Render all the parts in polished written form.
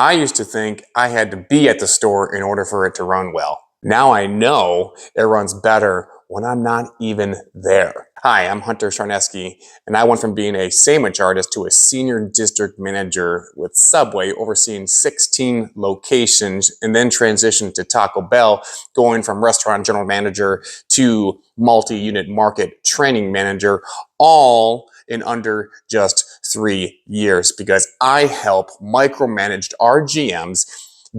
I used to think I had to be at the store in order for it to run well. Now I know it runs better when I'm not even there. Hi, I'm Hunter Charneski, and I went from being a sandwich artist to a senior district manager with Subway, overseeing 16 locations, and then transitioned to Taco Bell, going from restaurant general manager to multi-unit market training manager, all in under just 3 years, because I help micromanaged RGMs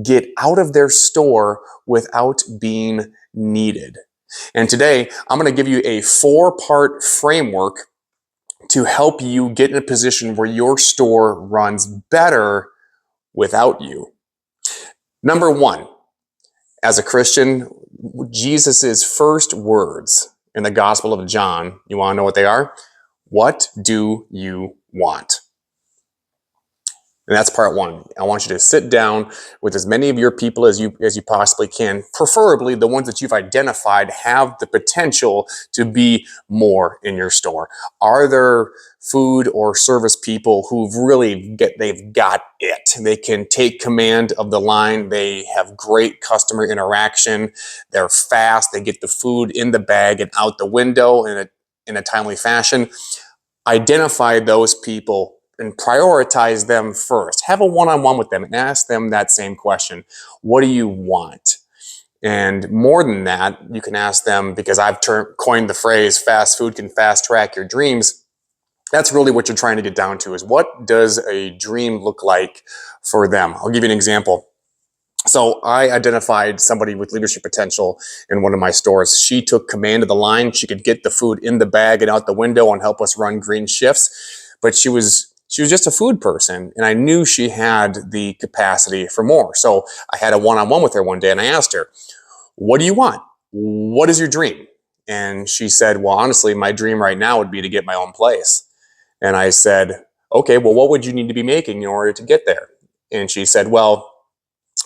get out of their store without being needed. And today, I'm going to give you a 4-part framework to help you get in a position where your store runs better without you. Number 1, as a Christian, Jesus' first words in the Gospel of John, you want to know what they are? What do you want? And that's part 1. I want you to sit down with as many of your people as you possibly can. Preferably the ones that you've identified have the potential to be more in your store. Are there food or service people who've they've got it? They can take command of the line. They have great customer interaction. They're fast. They get the food in the bag and out the window in a timely fashion. Identify those people and prioritize them first. Have a one-on-one with them and ask them that same question. What do you want? And more than that, you can ask them, because I've coined the phrase, fast food can fast track your dreams. That's really what you're trying to get down to, is what does a dream look like for them? I'll give you an example. So I identified somebody with leadership potential in one of my stores. She took command of the line. She could get the food in the bag and out the window and help us run green shifts. But she was just a food person, and I knew she had the capacity for more. So I had a one-on-one with her one day, and I asked her, what do you want? What is your dream? And she said, well, honestly, my dream right now would be to get my own place. And I said, okay, well, what would you need to be making in order to get there? And she said, well,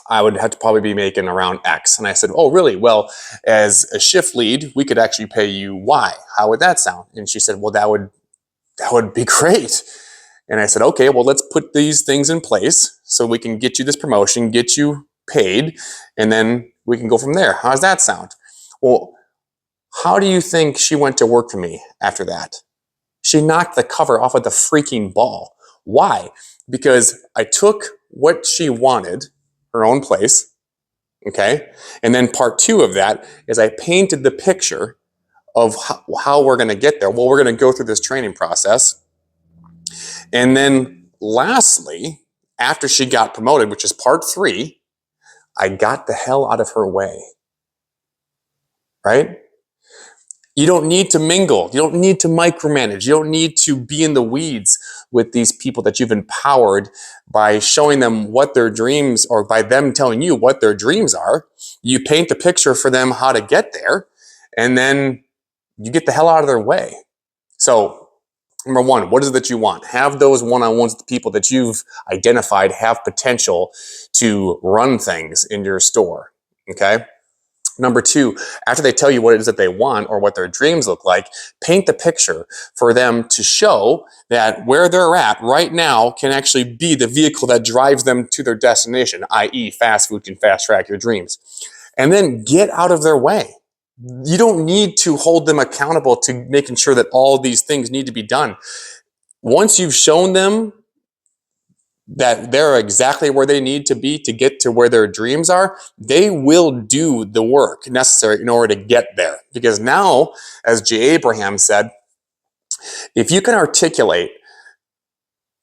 I would have to probably be making around X. And I said, oh, really? Well, as a shift lead, we could actually pay you Y. How would that sound? And she said, well, that would be great. And I said, okay, well, let's put these things in place so we can get you this promotion, get you paid, and then we can go from there. How does that sound? Well, how do you think she went to work for me after that? She knocked the cover off of the freaking ball. Why? Because I took what she wanted, her own place, okay? And then part 2 of that is I painted the picture of how we're going to get there. Well, we're going to go through this training process. And then lastly, after she got promoted, which is part 3, I got the hell out of her way, right? You don't need to mingle. You don't need to micromanage. You don't need to be in the weeds with these people that you've empowered by showing them what their dreams, or by them telling you what their dreams are. You paint the picture for them how to get there, and then you get the hell out of their way. So, number 1, what is it that you want? Have those one-on-ones with the people that you've identified have potential to run things in your store, okay? Number 2, after they tell you what it is that they want or what their dreams look like, paint the picture for them to show that where they're at right now can actually be the vehicle that drives them to their destination, i.e. fast food can fast track your dreams. And then get out of their way. You don't need to hold them accountable to making sure that all these things need to be done. Once you've shown them that they're exactly where they need to be to get to where their dreams are, they will do the work necessary in order to get there. Because now, as J. Abraham said, if you can articulate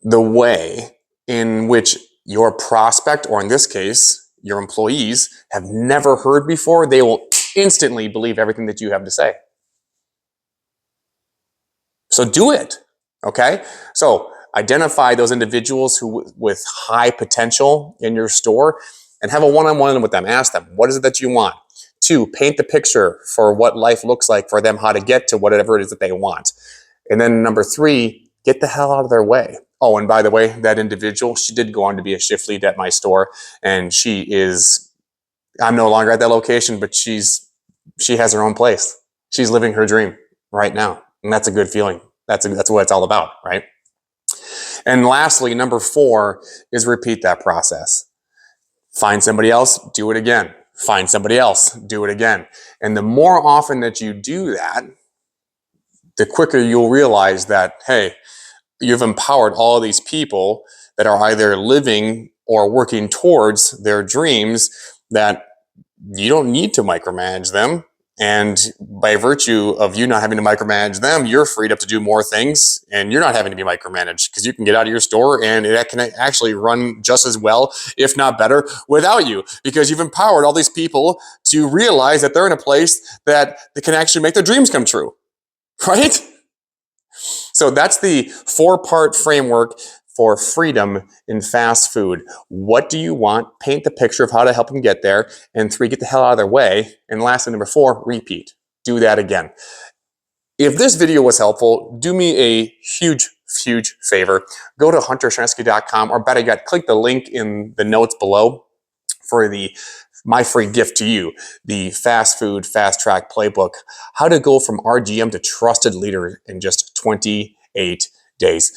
the way in which your prospect, or in this case, your employees, have never heard before, they will instantly believe everything that you have to say. So do it, okay? So identify those individuals who with high potential in your store and have a one-on-one with them. Ask them, what is it that you want? 2, paint the picture for what life looks like for them, how to get to whatever it is that they want. And then number 3, get the hell out of their way. Oh, and by the way, that individual, she did go on to be a shift lead at my store, and I'm no longer at that location, but she has her own place. She's living her dream right now. And that's a good feeling. That's what it's all about, right? And lastly, number 4 is repeat that process. Find somebody else, do it again. Find somebody else, do it again. And the more often that you do that, the quicker you'll realize that, hey, you've empowered all of these people that are either living or working towards their dreams, that you don't need to micromanage them. And by virtue of you not having to micromanage them, you're freed up to do more things, and you're not having to be micromanaged because you can get out of your store and it can actually run just as well, if not better, without you, because you've empowered all these people to realize that they're in a place that they can actually make their dreams come true, right? So that's the 4-part framework for freedom in fast food. What do you want? Paint the picture of how to help them get there. And 3, get the hell out of their way. And lastly, number 4, repeat. Do that again. If this video was helpful, do me a huge favor. Go to hunterschrenesky.com, or better yet, click the link in the notes below for my free gift to you, the Fast Food Fast Track Playbook, how to go from RGM to trusted leader in just 28 days.